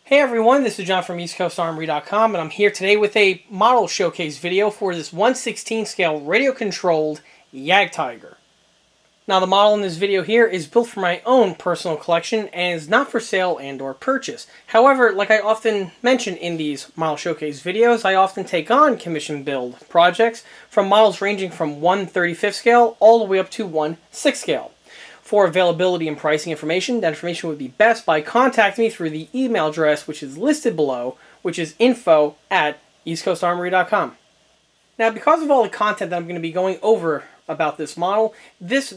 Hey everyone, this is John from EastCoastArmory.com, and I'm here today with a model showcase video for this 1/16 scale radio-controlled Jagdtiger. Now the model in this video here is built for my own personal collection and is not for sale and or purchase. However, like I often mention in these model showcase videos, I often take on commission build projects from models ranging from 1/35 scale all the way up to 1/6 scale. For availability and pricing information, that information would be best by contacting me through the email address which is listed below, which is info@eastcoastarmory.com. Now, because of all the content that I'm going to be going over about this model, this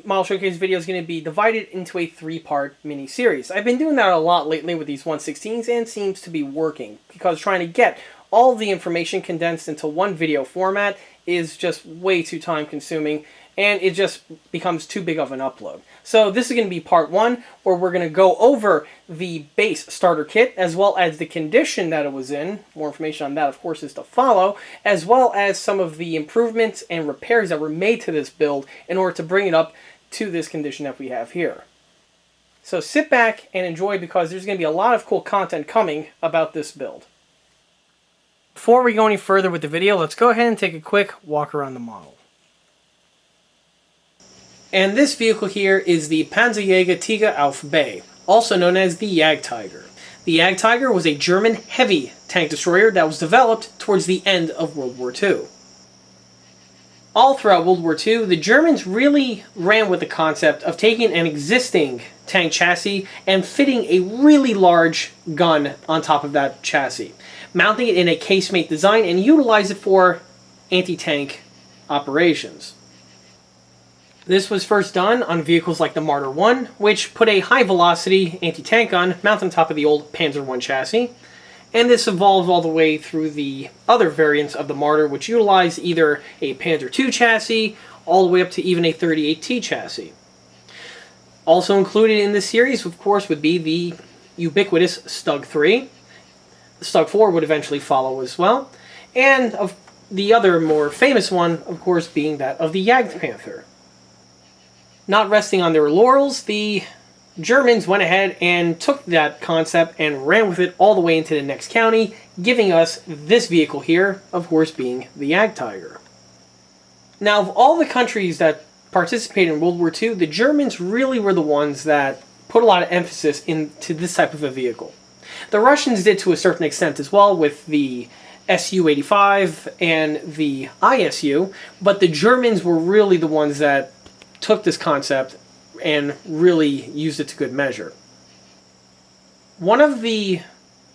model showcase video is going to be divided into a three-part mini-series. I've been doing that a lot lately with these 1/16s and seems to be working, because trying to get all the information condensed into one video format is just way too time-consuming, and it just becomes too big of an upload. So this is going to be part one, where we're going to go over the base starter kit, as well as the condition that it was in. More information on that, of course, is to follow, as well as some of the improvements and repairs that were made to this build in order to bring it up to this condition that we have here. So sit back and enjoy, because there's going to be a lot of cool content coming about this build. Before we go any further with the video, let's go ahead and take a quick walk around the model. And this vehicle here is the Panzer Jagdtiger auf B, also known as the Jagdtiger. The Jagdtiger was a German heavy tank destroyer that was developed towards the end of World War II. All throughout World War II, the Germans really ran with the concept of taking an existing tank chassis and fitting a really large gun on top of that chassis, mounting it in a casemate design and utilize it for anti-tank operations. This was first done on vehicles like the Marder 1, which put a high-velocity anti-tank gun mounted on top of the old Panzer 1 chassis, and this evolved all the way through the other variants of the Marder, which utilized either a Panzer 2 chassis, all the way up to even a 38T chassis. Also included in this series, of course, would be the ubiquitous Stug 3. The Stug 4 would eventually follow as well, and of the other more famous one, of course, being that of the Jagdpanther. Not resting on their laurels, the Germans went ahead and took that concept and ran with it all the way into the next county, giving us this vehicle here, of course, being the Jagdtiger. Now, of all the countries that participated in World War II, the Germans really were the ones that put a lot of emphasis into this type of a vehicle. The Russians did to a certain extent as well with the Su-85 and the ISU, but the Germans were really the ones that took this concept and really used it to good measure. One of the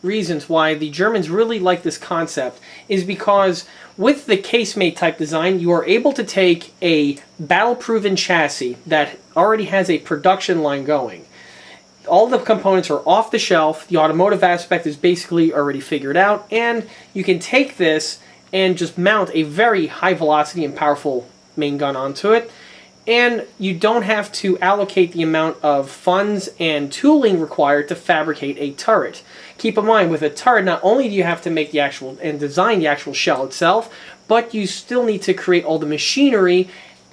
reasons why the Germans really like this concept is because with the casemate type design, you are able to take a battle-proven chassis that already has a production line going. All the components are off the shelf, the automotive aspect is basically already figured out, and you can take this and just mount a very high velocity and powerful main gun onto it, and you don't have to allocate the amount of funds and tooling required to fabricate a turret. Keep in mind, with a turret, not only do you have to make the actual and design the actual shell itself, but you still need to create all the machinery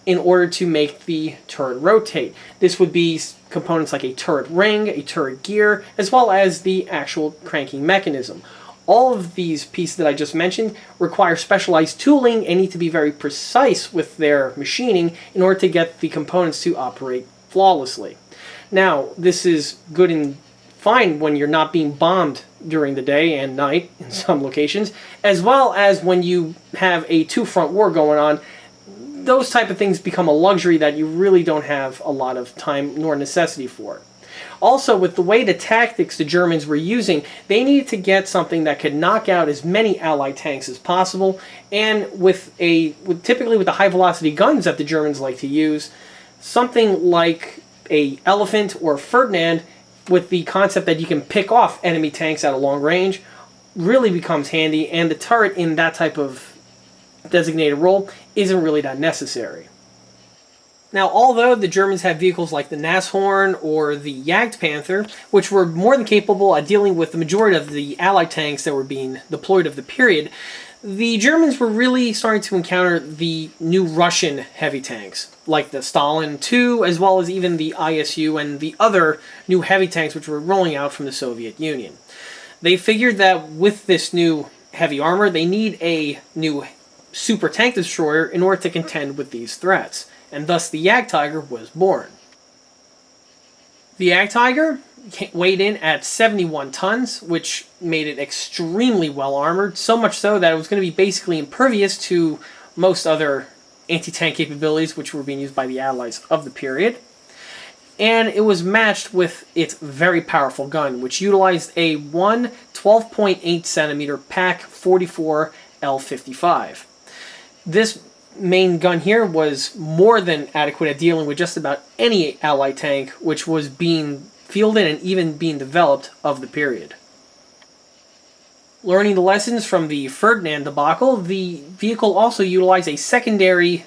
in order to make the turret rotate. This would be components like a turret ring, a turret gear, as well as the actual cranking mechanism. All of these pieces that I just mentioned require specialized tooling and need to be very precise with their machining in order to get the components to operate flawlessly. Now, this is good and fine when you're not being bombed during the day and night in some locations, as well as when you have a two-front war going on. Those type of things become a luxury that you really don't have a lot of time nor necessity for. Also, with the way the tactics the Germans were using, they needed to get something that could knock out as many Allied tanks as possible, and typically with the high-velocity guns that the Germans like to use, something like a Elephant or Ferdinand, with the concept that you can pick off enemy tanks at a long range, really becomes handy, and the turret in that type of designated role isn't really that necessary. Now, although the Germans had vehicles like the Nashorn or the Jagdpanther, which were more than capable at dealing with the majority of the Allied tanks that were being deployed of the period, the Germans were really starting to encounter the new Russian heavy tanks, like the Stalin II, as well as even the ISU and the other new heavy tanks which were rolling out from the Soviet Union. They figured that with this new heavy armor, they need a new super tank destroyer in order to contend with these threats, and thus the Jagdtiger was born. The Jagdtiger weighed in at 71 tons, which made it extremely well armored, so much so that it was going to be basically impervious to most other anti-tank capabilities which were being used by the Allies of the period. And it was matched with its very powerful gun, which utilized a 12.8 centimeter PaK 44 L55. This main gun here was more than adequate at dealing with just about any Allied tank which was being fielded and even being developed of the period. Learning the lessons from the Ferdinand debacle, the vehicle also utilized a secondary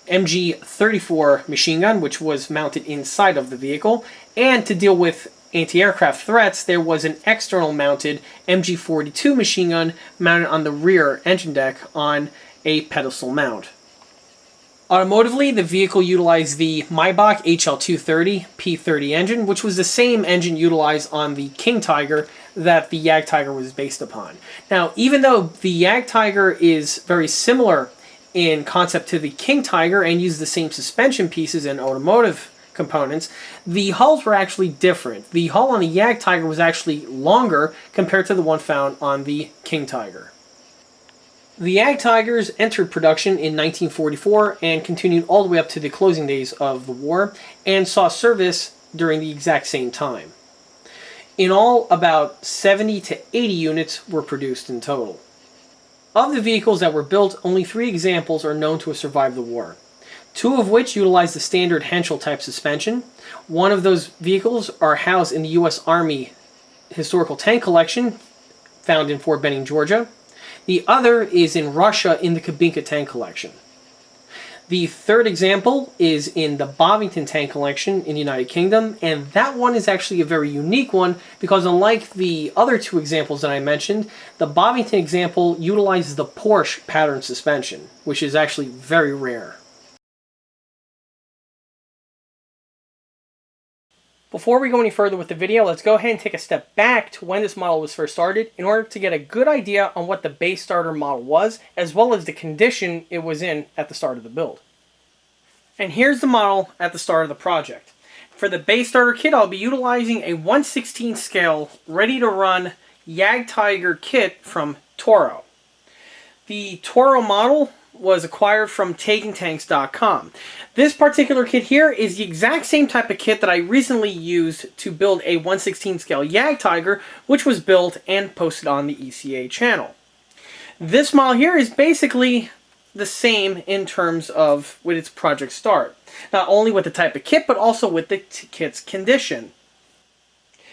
MG-34 machine gun, which was mounted inside of the vehicle, and to deal with anti-aircraft threats, there was an external mounted MG-42 machine gun mounted on the rear engine deck on a pedestal mount. Automotively, the vehicle utilized the Maybach HL230 P30 engine, which was the same engine utilized on the King Tiger that the Jagdtiger was based upon. Now, even though the Jagdtiger is very similar in concept to the King Tiger and uses the same suspension pieces and automotive components, the hulls were actually different. The hull on the Jagdtiger was actually longer compared to the one found on the King Tiger. The Jagdtigers entered production in 1944 and continued all the way up to the closing days of the war and saw service during the exact same time. In all, about 70 to 80 units were produced in total. Of the vehicles that were built, only 3 examples are known to have survived the war. 2 of which utilize the standard Henschel type suspension. One of those vehicles are housed in the U.S. Army Historical Tank Collection, found in Fort Benning, Georgia. The other is in Russia in the Kubinka Tank Collection. The 3rd example is in the Bovington Tank Collection in the United Kingdom, and that one is actually a very unique one because unlike the other 2 examples that I mentioned, the Bovington example utilizes the Porsche pattern suspension, which is actually very rare. Before we go any further with the video, let's go ahead and take a step back to when this model was first started in order to get a good idea on what the base starter model was, as well as the condition it was in at the start of the build. And here's the model at the start of the project. For the base starter kit, I'll be utilizing a 1/16 scale, ready-to-run Jagdtiger kit from Torro. The Torro model was acquired from takingtanks.com. This particular kit here is the exact same type of kit that I recently used to build a 1/16 scale Jagdtiger, which was built and posted on the ECA channel. This model here is basically the same in terms of with its project start. Not only with the type of kit, but also with the kit's condition.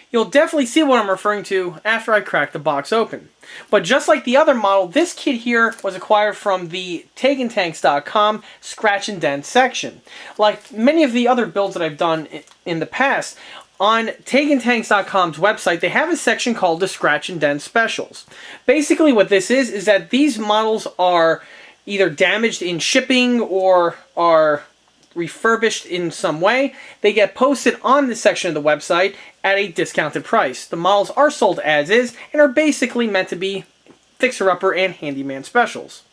You'll definitely see what I'm referring to after I crack the box open. But just like the other model, this kit here was acquired from the takingtanks.com scratch and dent section. Like many of the other builds that I've done in the past, on takingtanks.com's website, they have a section called the Scratch and Dent Specials. Basically what this is that these models are either damaged in shipping or are refurbished in some way. They get posted on this section of the website at a discounted price. The models are sold as is and are basically meant to be fixer-upper and handyman specials.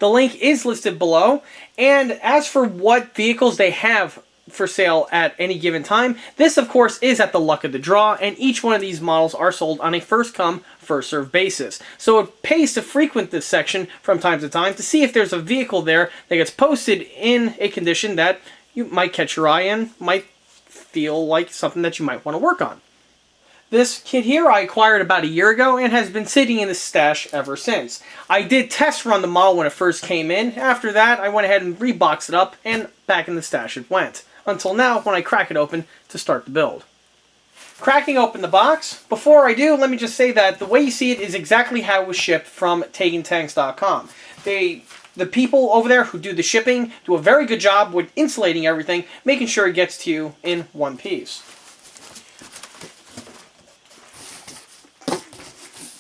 The link is listed below, and as for what vehicles they have for sale at any given time, this of course is at the luck of the draw, and each one of these models are sold on a first come, first served basis. So it pays to frequent this section from time to time to see if there's a vehicle there that gets posted in a condition that you might catch your eye and might feel like something that you might want to work on. This kit here I acquired about a year ago and has been sitting in the stash ever since. I did test run the model when it first came in. After that, I went ahead and reboxed it up and back in the stash it went. Until now, when I crack it open to start the build. Cracking open the box, before I do, let me just say that the way you see it is exactly how it was shipped from takingtanks.com. The people over there who do the shipping do a very good job with insulating everything, making sure it gets to you in one piece.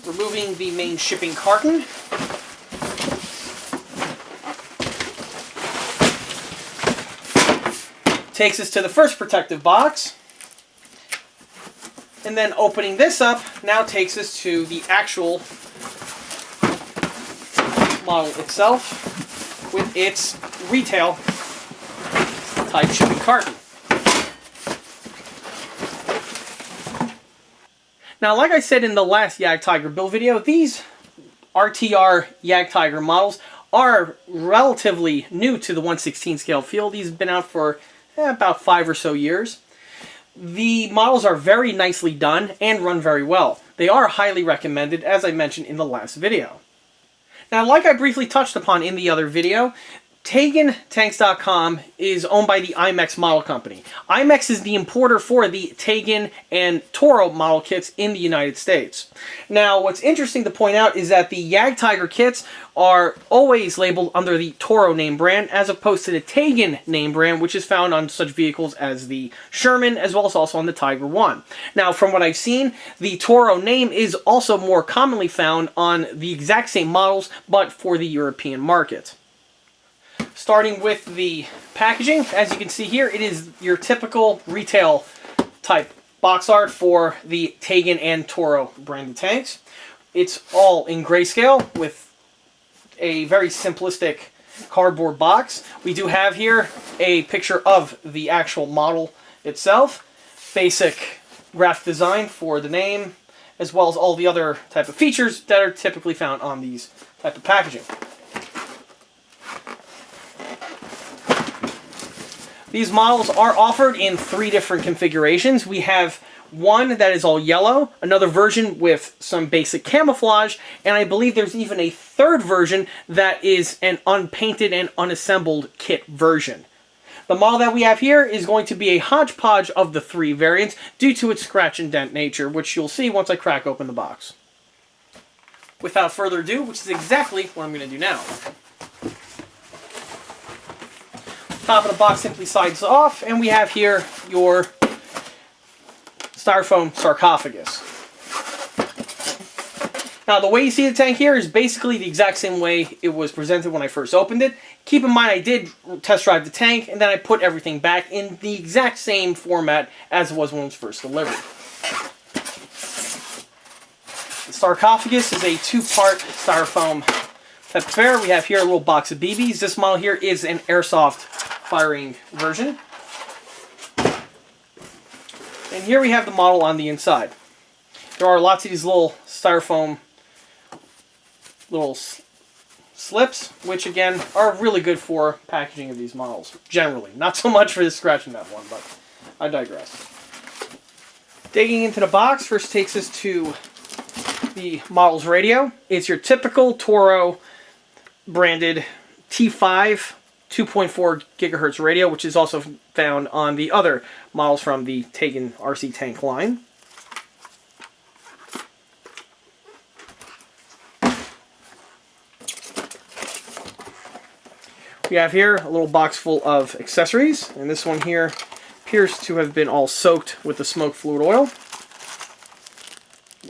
Removing the main shipping carton. Takes us to the first protective box. And then opening this up now takes us to the actual model itself with its retail type shipping carton. Now, like I said in the last Jagdtiger build video, these RTR Jagdtiger models are relatively new to the 1/16 scale field. These have been out for about 5 or so years. The models are very nicely done and run very well. They are highly recommended, as I mentioned in the last video. Now, like I briefly touched upon in the other video, TaganTanks.com is owned by the imex model company. imex is the importer for the Tagan and Torro model kits in the United States. Now, what's interesting to point out is that the Jagdtiger kits are always labeled under the Torro name brand, as opposed to the Tagan name brand, which is found on such vehicles as the Sherman, as well as also on the Tiger 1. Now, from what I've seen, the Torro name is also more commonly found on the exact same models, but for the European market. Starting with the packaging, as you can see here, it is your typical retail type box art for the Tagan and Torro branded tanks. It's all in grayscale with a very simplistic cardboard box. We do have here a picture of the actual model itself, basic graphic design for the name, as well as all the other type of features that are typically found on these type of packaging. These models are offered in 3 different configurations. We have one that is all yellow, another version with some basic camouflage, and I believe there's even a 3rd version that is an unpainted and unassembled kit version. The model that we have here is going to be a hodgepodge of the 3 variants due to its scratch and dent nature, which you'll see once I crack open the box. Without further ado, which is exactly what I'm going to do now. Top of the box simply slides off, and we have here your styrofoam sarcophagus. Now, the way you see the tank here is basically the exact same way it was presented when I first opened it. Keep in mind, I did test drive the tank, and then I put everything back in the exact same format as it was when it was first delivered. The sarcophagus is a 2-part styrofoam type affair. We have here a little box of BBs. This model here is an airsoft firing version. And here we have the model on the inside. There are lots of these little styrofoam little slips, which again are really good for packaging of these models, generally. Not so much for the scratch and that one, but I digress. Digging into the box first takes us to the model's radio. It's your typical Torro branded T5 2.4 gigahertz radio, which is also found on the other models from the Tagan RC tank line. We have here a little box full of accessories, and this one here appears to have been all soaked with the smoke fluid oil,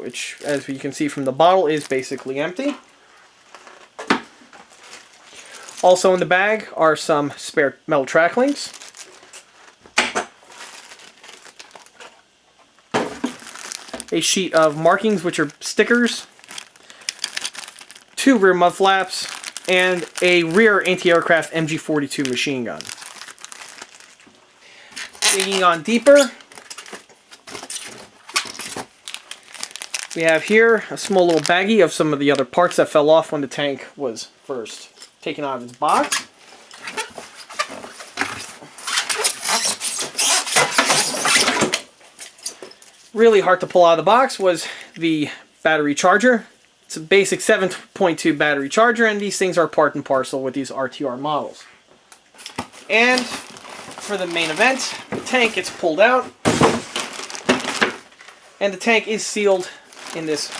which, as you can see from the bottle, is basically empty. Also in the bag are some spare metal track links. A sheet of markings, which are stickers. 2 rear mud flaps. And a rear anti-aircraft MG42 machine gun. Digging on deeper, we have here a small little baggie of some of the other parts that fell off when the tank was first taken out of its box. Really hard to pull out of the box was the battery charger. It's a basic 7.2 battery charger, and these things are part and parcel with these RTR models. And for the main event, the tank gets pulled out, and the tank is sealed in this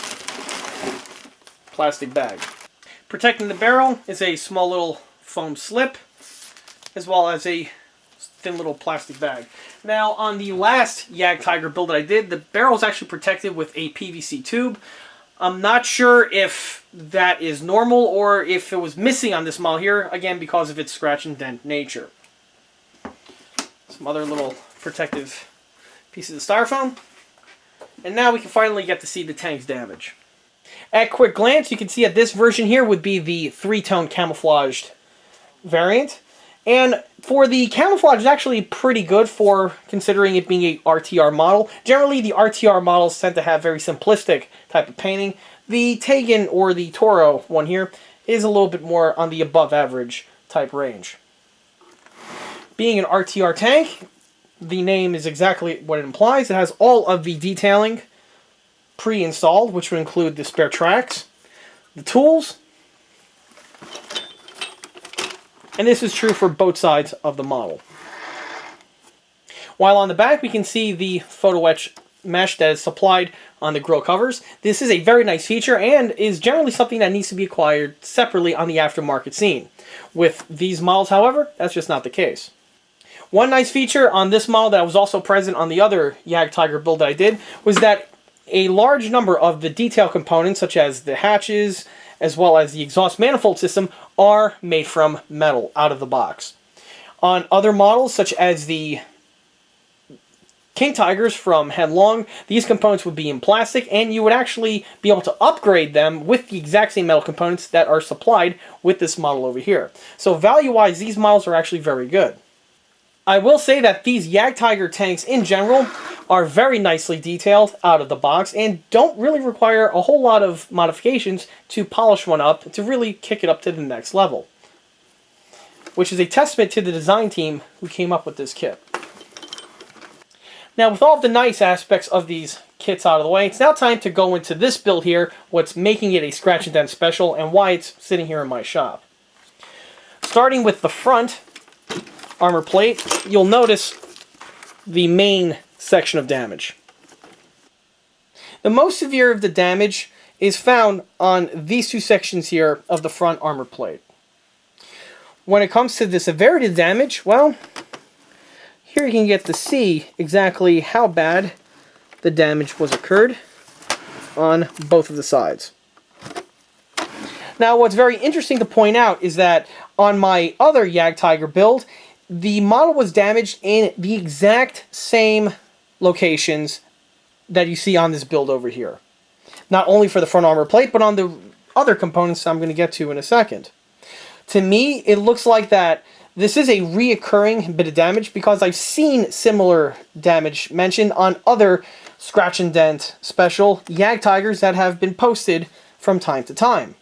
plastic bag. Protecting the barrel is a small little foam slip, as well as a thin little plastic bag. Now, on the last Jagdtiger build that I did, the barrel is actually protected with a PVC tube. I'm not sure if that is normal or if it was missing on this model here, again, because of its scratch and dent nature. Some other little protective pieces of styrofoam. And now we can finally get to see the tank's damage. At quick glance, you can see that this version here would be the 3-tone camouflaged variant. And for the camouflage, it's actually pretty good for considering it being a RTR model. Generally, the RTR models tend to have very simplistic type of painting. The Tegan, or the Torro one here, is a little bit more on the above average type range. Being an RTR tank, the name is exactly what it implies. It has all of the detailing pre-installed, which would include the spare tracks, the tools, and this is true for both sides of the model. While on the back we can see the photo etch mesh that is supplied on the grille covers. This is a very nice feature and is generally something that needs to be acquired separately on the aftermarket scene. With these models, however, that's just not the case. One nice feature on this model that was also present on the other Jagdtiger build that I did was that a large number of the detail components, such as the hatches, as well as the exhaust manifold system, are made from metal out of the box. On other models, such as the King Tigers from Headlong, these components would be in plastic, and you would actually be able to upgrade them with the exact same metal components that are supplied with this model over here. So value-wise, these models are actually very good. I will say that these Jagdtiger tanks in general are very nicely detailed out of the box and don't really require a whole lot of modifications to polish one up to really kick it up to the next level. Which is a testament to the design team who came up with this kit. Now, with all of the nice aspects of these kits out of the way, it's now time to go into this build here, what's making it a scratch and dent special and why it's sitting here in my shop. Starting with the front armor plate, you'll notice the main section of damage. The most severe of the damage is found on these two sections here of the front armor plate. When it comes to the severity of damage, well, here you can get to see exactly how bad the damage was occurred on both of the sides. Now, what's very interesting to point out is that on my other Jagdtiger build, the model was damaged in the exact same locations that you see on this build over here. Not only for the front armor plate, but on the other components I'm going to get to in a second. To me, it looks like that this is a reoccurring bit of damage because I've seen similar damage mentioned on other scratch and dent special Jagdtigers that have been posted from time to time.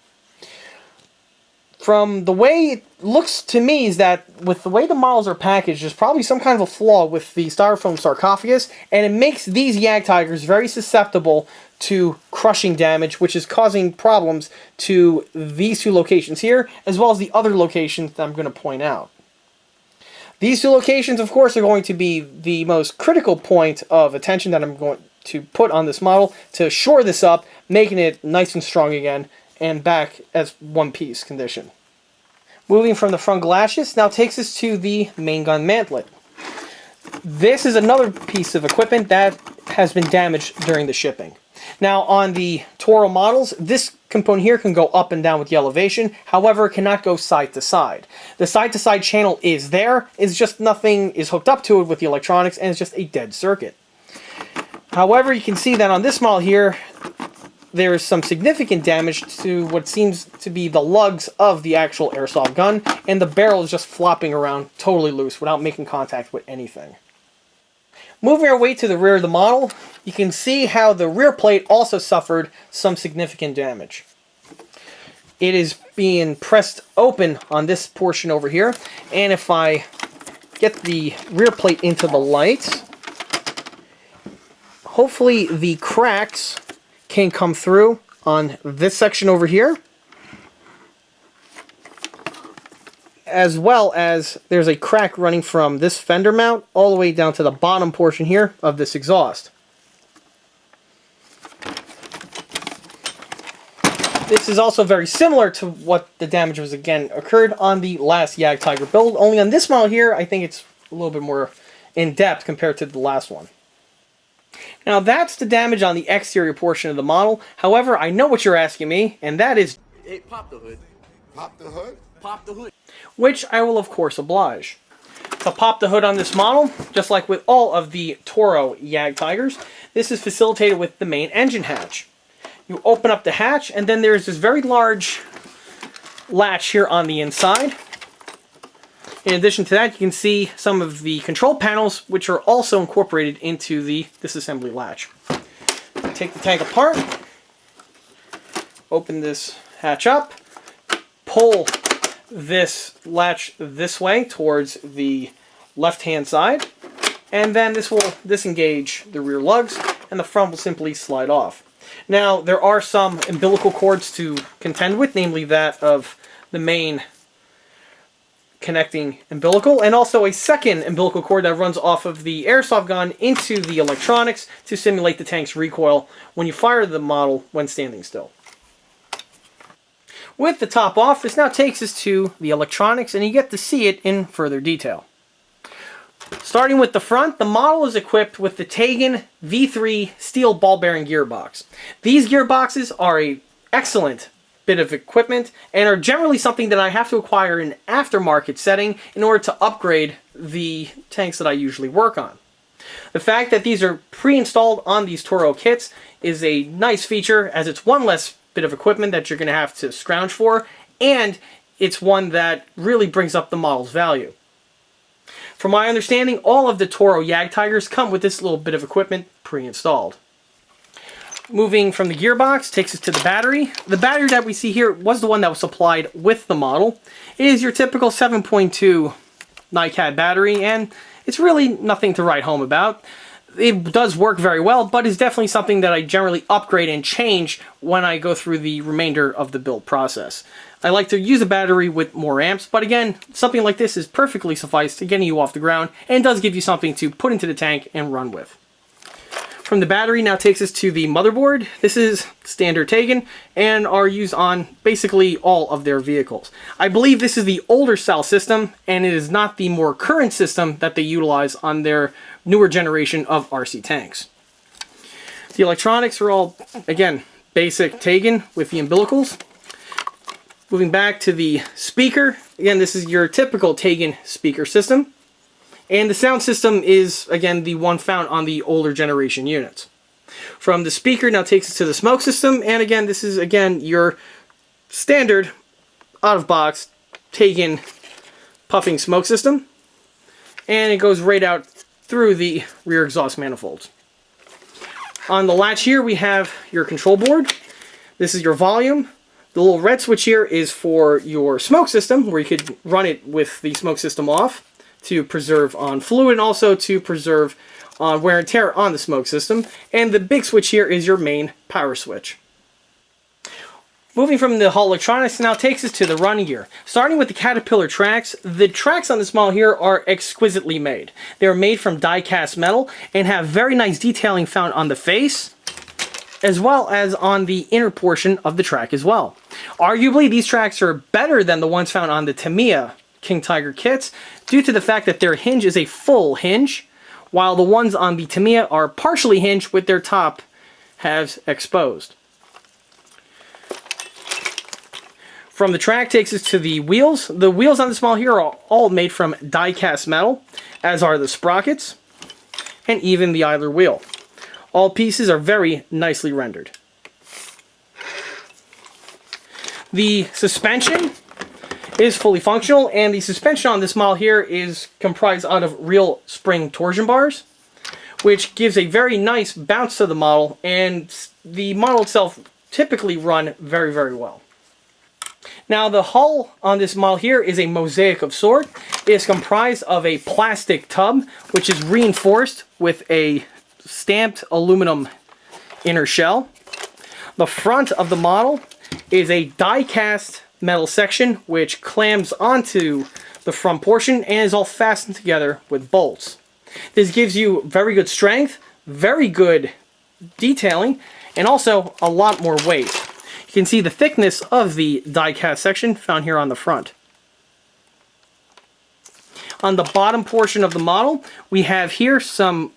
From the way it looks to me is that with the way the models are packaged, there's probably some kind of a flaw with the styrofoam sarcophagus, and it makes these Jagdtigers very susceptible to crushing damage, which is causing problems to these two locations here, as well as the other locations that I'm going to point out. These two locations, of course, are going to be the most critical point of attention that I'm going to put on this model to shore this up, making it nice and strong again, and back as one-piece condition. Moving from the front glacis now takes us to the main gun mantlet. This is another piece of equipment that has been damaged during the shipping. Now, on the Torro models, this component here can go up and down with the elevation, however, it cannot go side to side. The side-to-side channel is there, it's just nothing is hooked up to it with the electronics, and it's just a dead circuit. However, you can see that on this model here, there is some significant damage to what seems to be the lugs of the actual airsoft gun, and the barrel is just flopping around totally loose without making contact with anything. Moving our way to the rear of the model, you can see how the rear plate also suffered some significant damage. It is being pressed open on this portion over here, and if I get the rear plate into the light, hopefully the cracks can come through on this section over here, as well as there's a crack running from this fender mount all the way down to the bottom portion here of this exhaust. This is also very similar to what the damage was again occurred on the last Jagdtiger build, only on this model here I think it's a little bit more in depth compared to the last one. Now that's the damage on the exterior portion of the model. However, I know what you're asking me, and that is, hey, pop the hood. Pop the hood? Pop the hood. Which I will of course oblige. To pop the hood on this model, just like with all of the Torro Jagdtigers, this is facilitated with the main engine hatch. You open up the hatch, and then there's this very large latch here on the inside. In addition to that, you can see some of the control panels, which are also incorporated into the disassembly latch. Take the tank apart, open this hatch up, pull this latch this way towards the left-hand side, and then this will disengage the rear lugs, and the front will simply slide off. Now, there are some umbilical cords to contend with, namely that of the main connecting umbilical, and also a second umbilical cord that runs off of the airsoft gun into the electronics to simulate the tank's recoil when you fire the model when standing still. With the top off, this now takes us to the electronics, and you get to see it in further detail. Starting with the front, the model is equipped with the Tagen V3 steel ball bearing gearbox. These gearboxes are an excellent bit of equipment and are generally something that I have to acquire in an aftermarket setting in order to upgrade the tanks that I usually work on. The fact that these are pre-installed on these Torro kits is a nice feature, as it's one less bit of equipment that you're going to have to scrounge for, and it's one that really brings up the model's value. From my understanding, all of the Torro Jagdtigers come with this little bit of equipment pre-installed. Moving from the gearbox takes us to the battery. The battery that we see here was the one that was supplied with the model. It is your typical 7.2 NiCad battery, and it's really nothing to write home about. It does work very well, but is definitely something that I generally upgrade and change when I go through the remainder of the build process. I like to use a battery with more amps, but again, something like this is perfectly suffice to getting you off the ground, and does give you something to put into the tank and run with. From the battery now takes us to the motherboard. This is standard Tagen and are used on basically all of their vehicles. I believe this is the older style system, and it is not the more current system that they utilize on their newer generation of RC tanks. The electronics are all, again, basic Tagen with the umbilicals. Moving back to the speaker, again, this is your typical Tagen speaker system. And the sound system is, again, the one found on the older generation units. From the speaker now takes us to the smoke system, and again, this is, again, your standard out-of-box Tagen puffing smoke system. And it goes right out through the rear exhaust manifolds. On the latch here, we have your control board. This is your volume. The little red switch here is for your smoke system, where you could run it with the smoke system off to preserve on fluid, and also to preserve on wear and tear on the smoke system. And the big switch here is your main power switch. Moving from the Hall electronics now takes us to the running gear. Starting with the Caterpillar tracks, the tracks on this model here are exquisitely made. They are made from die-cast metal and have very nice detailing found on the face, as well as on the inner portion of the track as well. Arguably, these tracks are better than the ones found on the Tamiya King Tiger kits, due to the fact that their hinge is a full hinge, while the ones on the Tamiya are partially hinged with their top halves exposed. From the track takes us to the wheels. The wheels on this model here are all made from die-cast metal, as are the sprockets, and even the idler wheel. All pieces are very nicely rendered. The suspension is fully functional, and the suspension on this model here is comprised out of real spring torsion bars, which gives a very nice bounce to the model, and the model itself typically run very, very well. Now, the hull on this model here is a mosaic of sort. It is comprised of a plastic tub, which is reinforced with a stamped aluminum inner shell. The front of the model is a die-cast metal section which clams onto the front portion and is all fastened together with bolts. This gives you very good strength, very good detailing, and also a lot more weight. You can see the thickness of the die-cast section found here on the front. On the bottom portion of the model, we have here some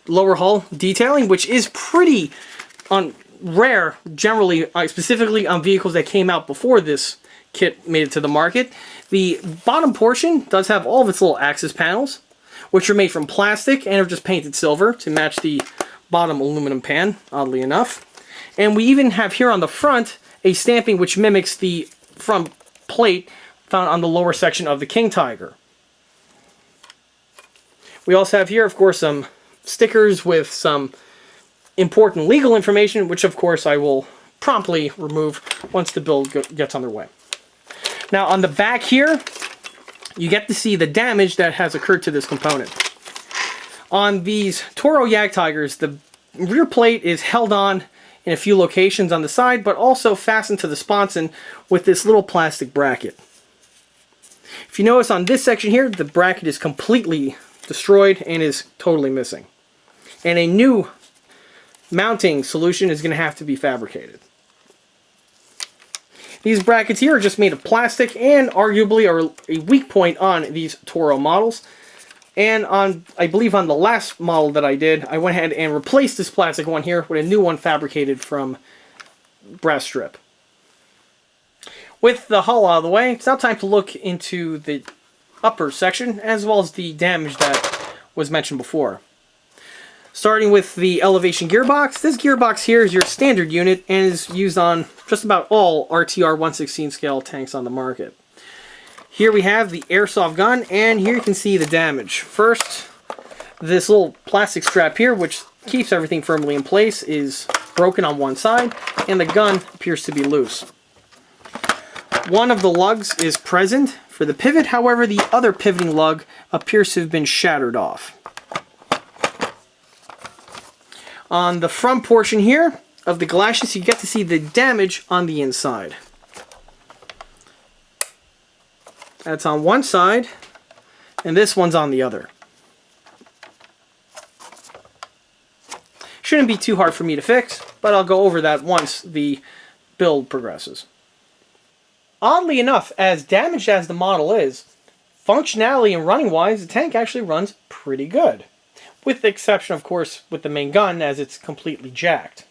lower hull detailing, which is pretty rare, generally, specifically on vehicles that came out before this kit made it to the market. The bottom portion does have all of its little axis panels, which are made from plastic and are just painted silver to match the bottom aluminum pan, oddly enough. And we even have here on the front a stamping which mimics the front plate found on the lower section of the King Tiger. We also have here, of course, some stickers with some important legal information, which of course I will promptly remove once the build gets underway. Now on the back here, you get to see the damage that has occurred to this component. On these Torro Jagdtigers, the rear plate is held on in a few locations on the side, but also fastened to the sponson with this little plastic bracket. If you notice on this section here, the bracket is completely destroyed and is totally missing. And a new mounting solution is going to have to be fabricated. These brackets here are just made of plastic and arguably are a weak point on these Torro models. And on, I believe on the last model that I did, I went ahead and replaced this plastic one here with a new one fabricated from brass strip. With the hull out of the way, it's now time to look into the upper section as well as the damage that was mentioned before. Starting with the elevation gearbox, this gearbox here is your standard unit and is used on just about all RTR 1/16 scale tanks on the market. Here we have the airsoft gun, and here you can see the damage. First, this little plastic strap here, which keeps everything firmly in place, is broken on one side, and the gun appears to be loose. One of the lugs is present for the pivot, however the other pivoting lug appears to have been shattered off. On the front portion here of the galoshes, you get to see the damage on the inside. That's on one side, and this one's on the other. Shouldn't be too hard for me to fix, but I'll go over that once the build progresses. Oddly enough, as damaged as the model is, functionality and running-wise, the tank actually runs pretty good. With the exception, of course, with the main gun, as it's completely jacked.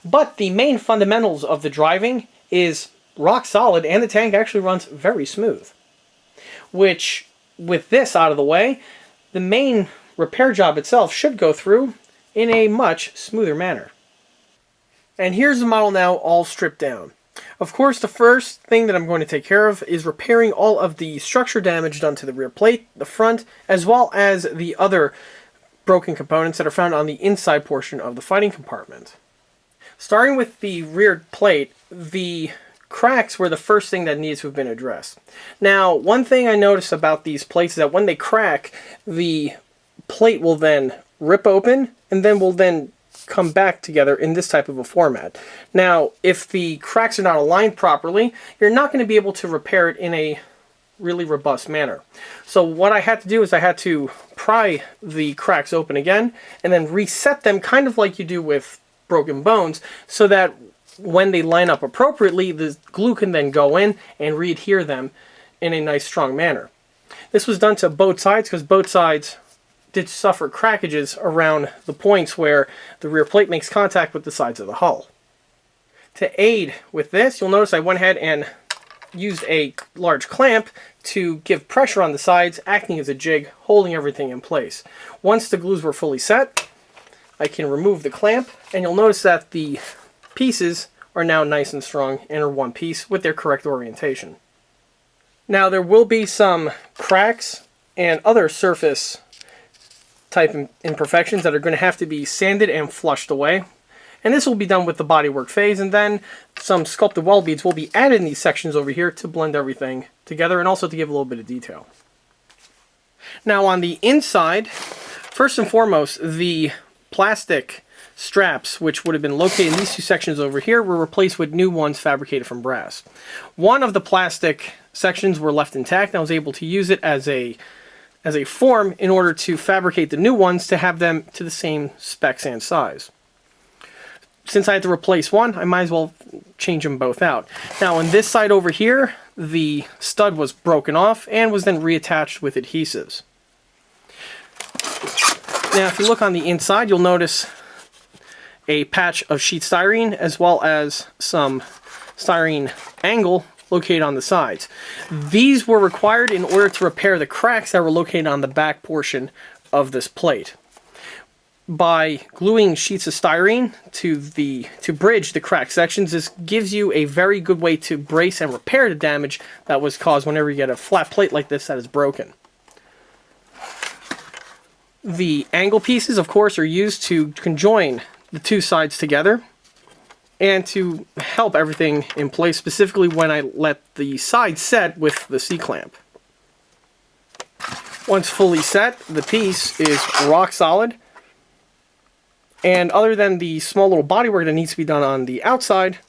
But the main fundamentals of the driving is rock solid, and the tank actually runs very smooth. Which, with this out of the way, the main repair job itself should go through in a much smoother manner. And here's the model now all stripped down. Of course, the first thing that I'm going to take care of is repairing all of the structure damage done to the rear plate, the front, as well as the other broken components that are found on the inside portion of the fighting compartment. Starting with the rear plate, the cracks were the first thing that needs to have been addressed. Now, one thing I noticed about these plates is that when they crack, the plate will then rip open and then will then come back together in this type of a format. Now, if the cracks are not aligned properly, you're not going to be able to repair it in a really robust manner. So what I had to do is I had to pry the cracks open again and then reset them kind of like you do with broken bones, so that when they line up appropriately, the glue can then go in and re-adhere them in a nice strong manner. This was done to both sides because both sides did suffer crackages around the points where the rear plate makes contact with the sides of the hull. To aid with this, you'll notice I went ahead and used a large clamp to give pressure on the sides, acting as a jig, holding everything in place. Once the glues were fully set, I can remove the clamp, and you'll notice that the pieces are now nice and strong and are one piece with their correct orientation. Now there will be some cracks and other surface type imperfections that are going to have to be sanded and flushed away. And this will be done with the bodywork phase, and then some sculpted weld beads will be added in these sections over here to blend everything together and also to give a little bit of detail. Now on the inside, first and foremost, the plastic straps, which would have been located in these two sections over here, were replaced with new ones fabricated from brass. One of the plastic sections were left intact, and I was able to use it as a form in order to fabricate the new ones to have them to the same specs and size. Since I had to replace one, I might as well change them both out. Now on this side over here, the stud was broken off and was then reattached with adhesives. Now if you look on the inside, you'll notice a patch of sheet styrene as well as some styrene angle located on the sides. These were required in order to repair the cracks that were located on the back portion of this plate. By gluing sheets of styrene to bridge the cracked sections, this gives you a very good way to brace and repair the damage that was caused whenever you get a flat plate like this that is broken. The angle pieces, of course, are used to conjoin the two sides together and to help everything in place, specifically when I let the side set with the C-clamp. Once fully set, the piece is rock solid. And other than the small little bodywork that needs to be done on the outside,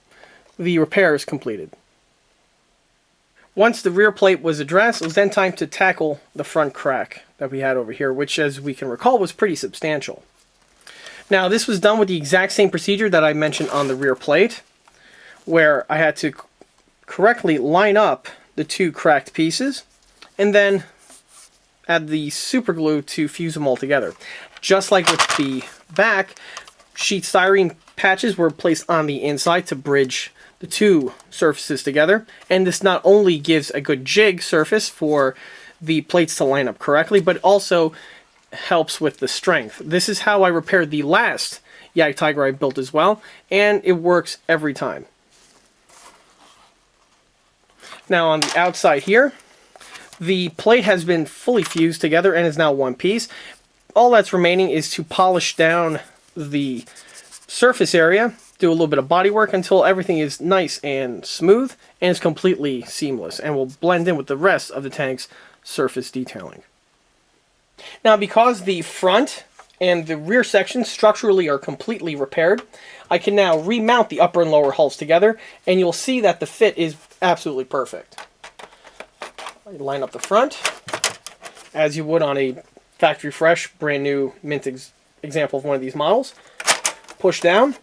the repair is completed. Once the rear plate was addressed, it was then time to tackle the front crack that we had over here, which, as we can recall, was pretty substantial. Now, this was done with the exact same procedure that I mentioned on the rear plate, where I had to correctly line up the two cracked pieces, and then add the super glue to fuse them all together. Just like with the back, sheet styrene patches were placed on the inside to bridge the two surfaces together, and this not only gives a good jig surface for the plates to line up correctly, but also helps with the strength. This is how I repaired the last Jagdtiger I built as well, and it works every time. Now on the outside here, the plate has been fully fused together and is now one piece. All that's remaining is to polish down the surface area, do a little bit of body work until everything is nice and smooth and is completely seamless and will blend in with the rest of the tank's surface detailing. Now, because the front and the rear sections structurally are completely repaired, I can now remount the upper and lower hulls together, and you'll see that the fit is absolutely perfect. I line up the front as you would on a factory fresh, brand new mint example of one of these models. Push down,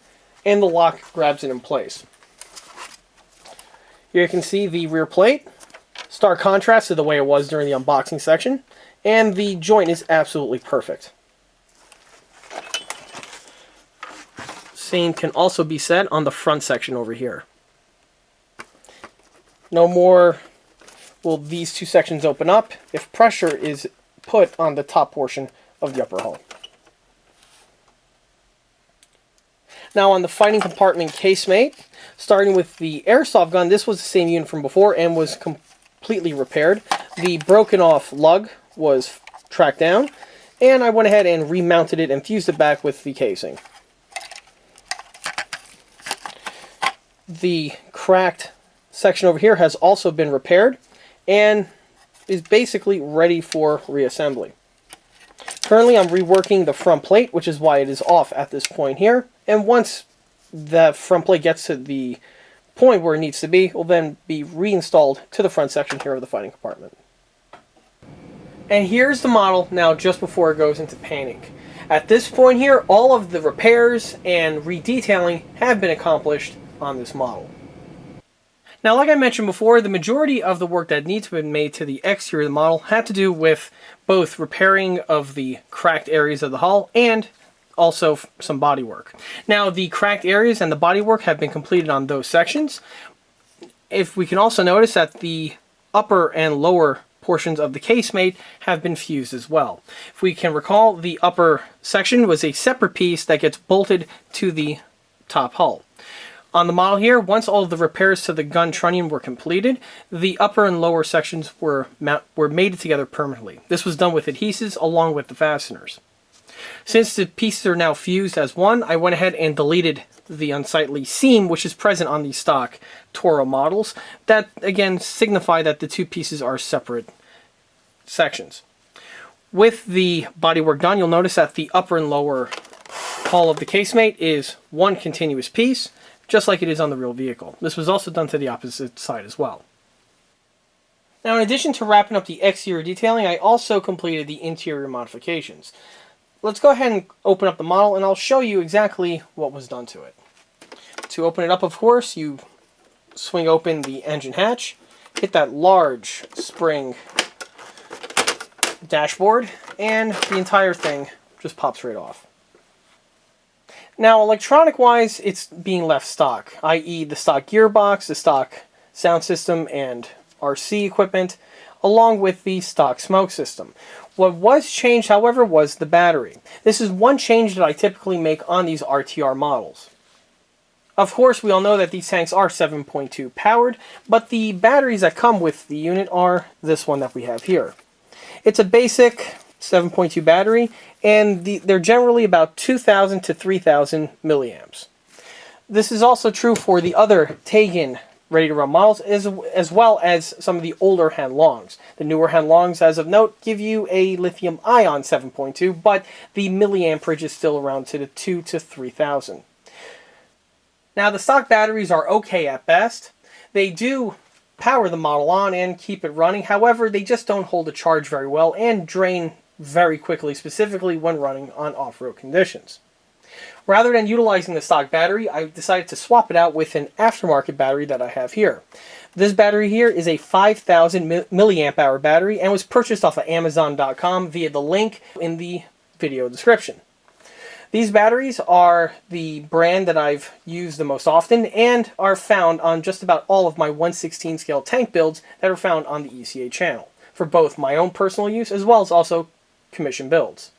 and the lock grabs it in place. Here you can see the rear plate, stark contrast to the way it was during the unboxing section, and the joint is absolutely perfect. Same can also be said on the front section over here. No more will these two sections open up if pressure is put on the top portion of the upper hull. Now on the fighting compartment casemate, starting with the airsoft gun, this was the same unit from before and was completely repaired. The broken off lug was tracked down, and I went ahead and remounted it and fused it back with the casing. The cracked section over here has also been repaired and is basically ready for reassembly. Currently I'm reworking the front plate, which is why it is off at this point here, and once the front plate gets to the point where it needs to be, it will then be reinstalled to the front section here of the fighting compartment. And here's the model now just before it goes into painting. At this point here, all of the repairs and redetailing have been accomplished on this model. Now, like I mentioned before, the majority of the work that needs to be made to the exterior of the model had to do with both repairing of the cracked areas of the hull and also some body work. Now, the cracked areas and the body work have been completed on those sections. If we can also notice that the upper and lower portions of the casemate have been fused as well. If we can recall, the upper section was a separate piece that gets bolted to the top hull. On the model here, once all of the repairs to the gun trunnion were completed, the upper and lower sections were mated together permanently. This was done with adhesives along with the fasteners. Since the pieces are now fused as one, I went ahead and deleted the unsightly seam which is present on the stock Torro models. That again signify that the two pieces are separate sections. With the bodywork done, you'll notice that the upper and lower hull of the casemate is one continuous piece, just like it is on the real vehicle. This was also done to the opposite side as well. Now, in addition to wrapping up the exterior detailing, I also completed the interior modifications. Let's go ahead and open up the model, and I'll show you exactly what was done to it. To open it up, of course, you swing open the engine hatch, hit that large spring dashboard, and the entire thing just pops right off. Now, electronic-wise, it's being left stock, i.e. the stock gearbox, the stock sound system and RC equipment, along with the stock smoke system. What was changed, however, was the battery. This is one change that I typically make on these RTR models. Of course, we all know that these tanks are 7.2 powered, but the batteries that come with the unit are this one that we have here. It's a basic 7.2 battery, and they're generally about 2,000 to 3,000 milliamps. This is also true for the other Tegan ready-to-run models, as well as some of the older Hanlongs. The newer Hanlongs, as of note, give you a lithium-ion 7.2, but the milliamperage is still around to the 2 to 3,000. Now, the stock batteries are okay at best. They do power the model on and keep it running. However, they just don't hold a charge very well and drain very quickly, specifically when running on off-road conditions. Rather than utilizing the stock battery, I decided to swap it out with an aftermarket battery that I have here. This battery here is a 5,000 milliamp hour battery and was purchased off of Amazon.com via the link in the video description. These batteries are the brand that I've used the most often and are found on just about all of my 1/16 scale tank builds that are found on the ECA channel, for both my own personal use as well as also commission builds.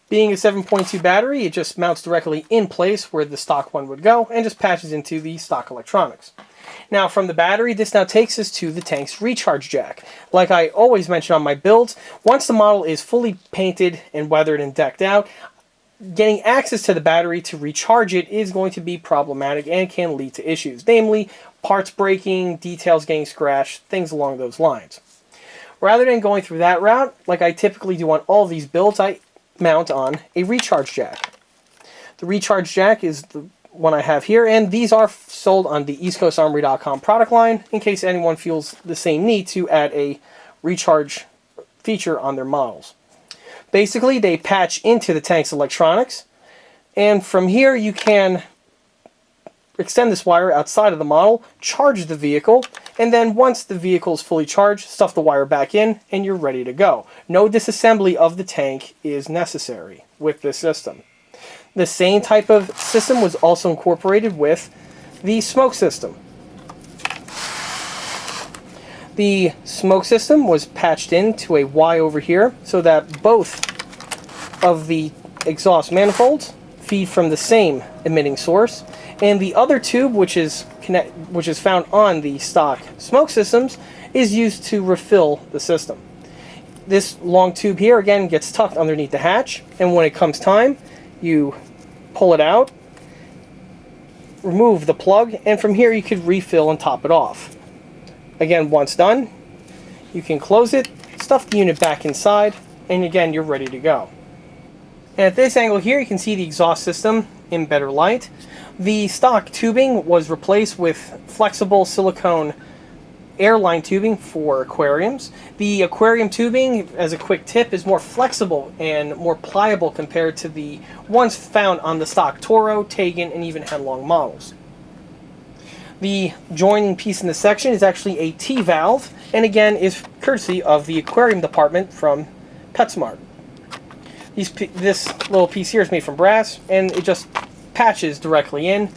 Being a 7.2 battery, it just mounts directly in place where the stock one would go and just patches into the stock electronics. Now, from the battery, this now takes us to the tank's recharge jack. Like I always mention on my builds, once the model is fully painted and weathered and decked out, getting access to the battery to recharge it is going to be problematic and can lead to issues, namely parts breaking, details getting scratched, things along those lines. Rather than going through that route, like I typically do on all these builds, I mount on a recharge jack. The recharge jack is the one I have here, and these are sold on the eastcoastarmory.com product line in case anyone feels the same need to add a recharge feature on their models. Basically, they patch into the tank's electronics, and from here you can extend this wire outside of the model, charge the vehicle, and then once the vehicle is fully charged, stuff the wire back in, and you're ready to go. No disassembly of the tank is necessary with this system. The same type of system was also incorporated with the smoke system. The smoke system was patched into a Y over here so that both of the exhaust manifolds feed from the same emitting source, and the other tube, which is found on the stock smoke systems, is used to refill the system. This long tube here again gets tucked underneath the hatch, and when it comes time, you pull it out, remove the plug, and from here you could refill and top it off. Again, once done, you can close it, stuff the unit back inside, and again, you're ready to go. And at this angle here, you can see the exhaust system in better light. The stock tubing was replaced with flexible silicone airline tubing for aquariums. The aquarium tubing, as a quick tip, is more flexible and more pliable compared to the ones found on the stock Torro, Tegan, and even Hanlong models. The joining piece in this section is actually a T-valve, and again is courtesy of the aquarium department from PetSmart. This little piece here is made from brass, and it just patches directly in.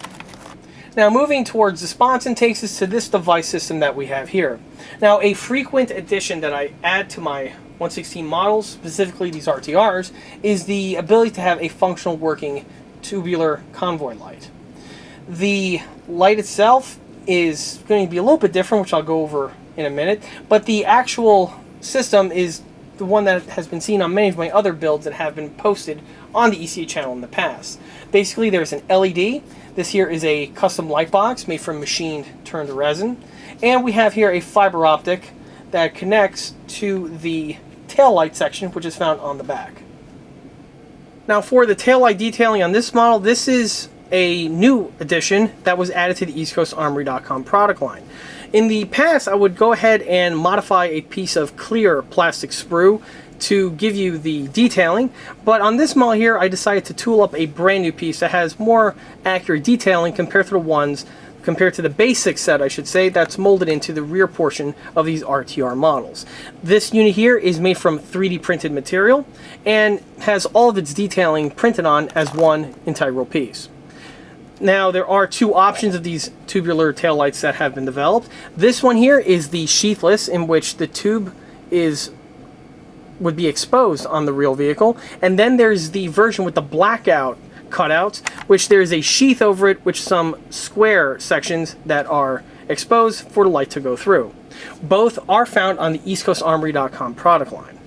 Now, moving towards the sponson takes us to this device system that we have here. Now, a frequent addition that I add to my 1/16 models, specifically these RTRs, is the ability to have a functional working tubular convoy light. The light itself is going to be a little bit different, which I'll go over in a minute, but the actual system is the one that has been seen on many of my other builds that have been posted on the ECA channel in the past. Basically, there's an LED. This here is a custom light box made from machined turned resin, and we have here a fiber optic that connects to the tail light section, which is found on the back. Now, for the tail light detailing on this model, this is a new addition that was added to the eastcoastarmory.com product line. In the past, I would go ahead and modify a piece of clear plastic sprue to give you the detailing, but on this model here, I decided to tool up a brand new piece that has more accurate detailing compared to the basic set, I should say, that's molded into the rear portion of these RTR models. This unit here is made from 3D printed material and has all of its detailing printed on as one integral piece. Now, there are two options of these tubular taillights that have been developed. This one here is the sheathless, in which the tube would be exposed on the real vehicle. And then there's the version with the blackout cutouts, which there is a sheath over it, which some square sections that are exposed for the light to go through. Both are found on the EastCoastArmory.com product line.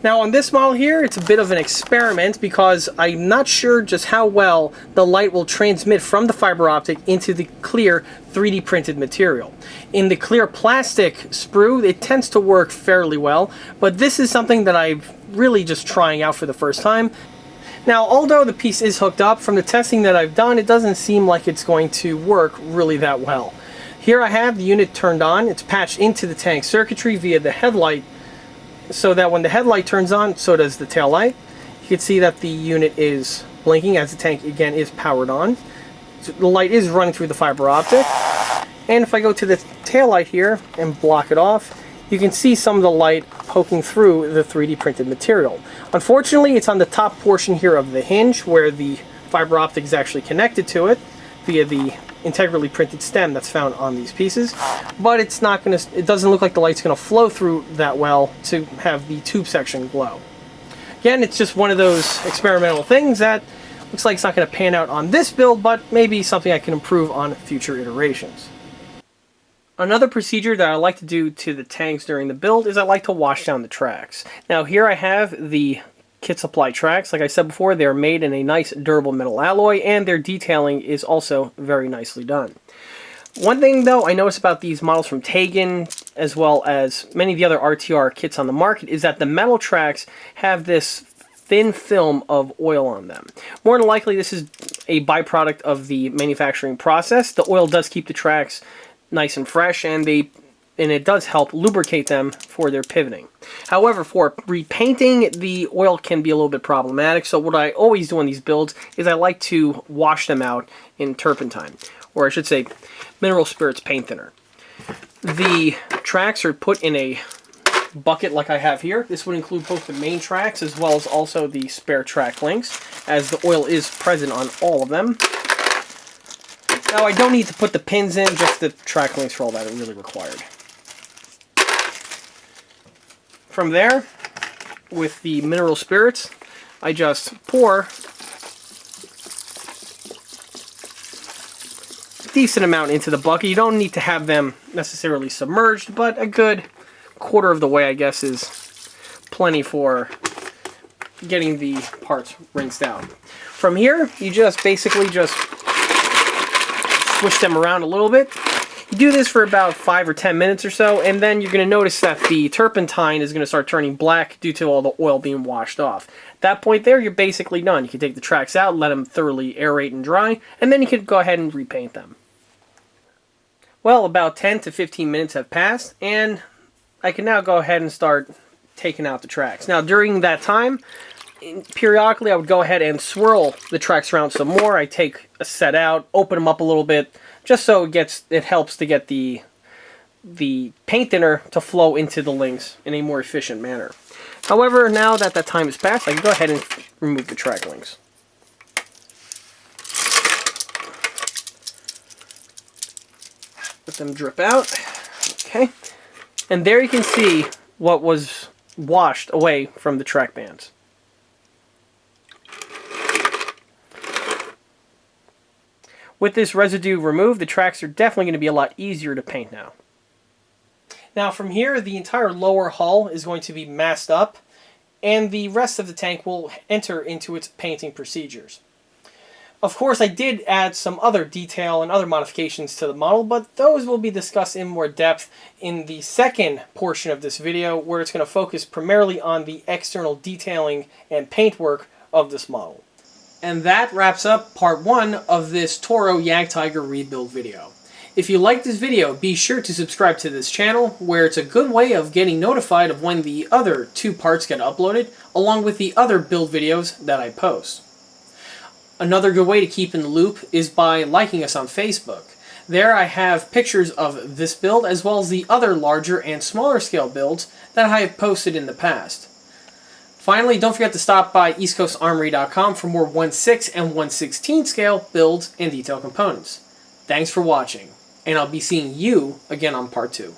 Now on this model here, it's a bit of an experiment because I'm not sure just how well the light will transmit from the fiber optic into the clear 3D printed material. In the clear plastic sprue, it tends to work fairly well, but this is something that I'm really just trying out for the first time. Now, although the piece is hooked up, from the testing that I've done, it doesn't seem like it's going to work really that well. Here I have the unit turned on. It's patched into the tank circuitry via the headlight, so that when the headlight turns on, so does the tail light. You can see that the unit is blinking as the tank again is powered on. So the light is running through the fiber optic. And if I go to the tail light here and block it off, you can see some of the light poking through the 3D printed material. Unfortunately, it's on the top portion here of the hinge where the fiber optic is actually connected to it via the integrally printed stem that's found on these pieces, but it doesn't look like the light's going to flow through that well to have the tube section glow. Again, it's just one of those experimental things that looks like it's not going to pan out on this build, but maybe something I can improve on future iterations. Another procedure that I like to do to the tanks during the build is I like to wash down the tracks. Now here I have the kit supply tracks. Like I said before, they're made in a nice durable metal alloy, and their detailing is also very nicely done. One thing though I noticed about these models from Tegan, as well as many of the other RTR kits on the market, is that the metal tracks have this thin film of oil on them. More than likely this is a byproduct of the manufacturing process. The oil does keep the tracks nice and fresh, and it does help lubricate them for their pivoting. However, for repainting, the oil can be a little bit problematic, so what I always do on these builds is I like to wash them out in turpentine, or I should say mineral spirits paint thinner. The tracks are put in a bucket like I have here. This would include both the main tracks as well as also the spare track links, as the oil is present on all of them. Now I don't need to put the pins in, just the track links for all that are really required. From there, with the mineral spirits, I just pour a decent amount into the bucket. You don't need to have them necessarily submerged, but a good quarter of the way, I guess, is plenty for getting the parts rinsed out. From here, you just basically swish them around a little bit. You do this for about 5 or 10 minutes or so, and then you're going to notice that the turpentine is going to start turning black due to all the oil being washed off. At that point there, you're basically done. You can take the tracks out, let them thoroughly aerate and dry, and then you can go ahead and repaint them. Well, about 10 to 15 minutes have passed, and I can now go ahead and start taking out the tracks. Now, during that time, periodically I would go ahead and swirl the tracks around some more. I take a set out, open them up a little bit, just so it helps to get the paint thinner to flow into the links in a more efficient manner. However, now that that time has passed, I can go ahead and remove the track links. Let them drip out. Okay. And there you can see what was washed away from the track bands. With this residue removed, the tracks are definitely going to be a lot easier to paint now. Now from here, the entire lower hull is going to be masked up, and the rest of the tank will enter into its painting procedures. Of course, I did add some other detail and other modifications to the model, but those will be discussed in more depth in the second portion of this video, where it's going to focus primarily on the external detailing and paintwork of this model. And that wraps up part 1 of this Torro Jagdtiger rebuild video. If you like this video, be sure to subscribe to this channel, where it's a good way of getting notified of when the other 2 parts get uploaded, along with the other build videos that I post. Another good way to keep in the loop is by liking us on Facebook. There I have pictures of this build as well as the other larger and smaller scale builds that I have posted in the past. Finally, don't forget to stop by eastcoastarmory.com for more 1/6 and 1/16 scale builds and detail components. Thanks for watching, and I'll be seeing you again on part 2.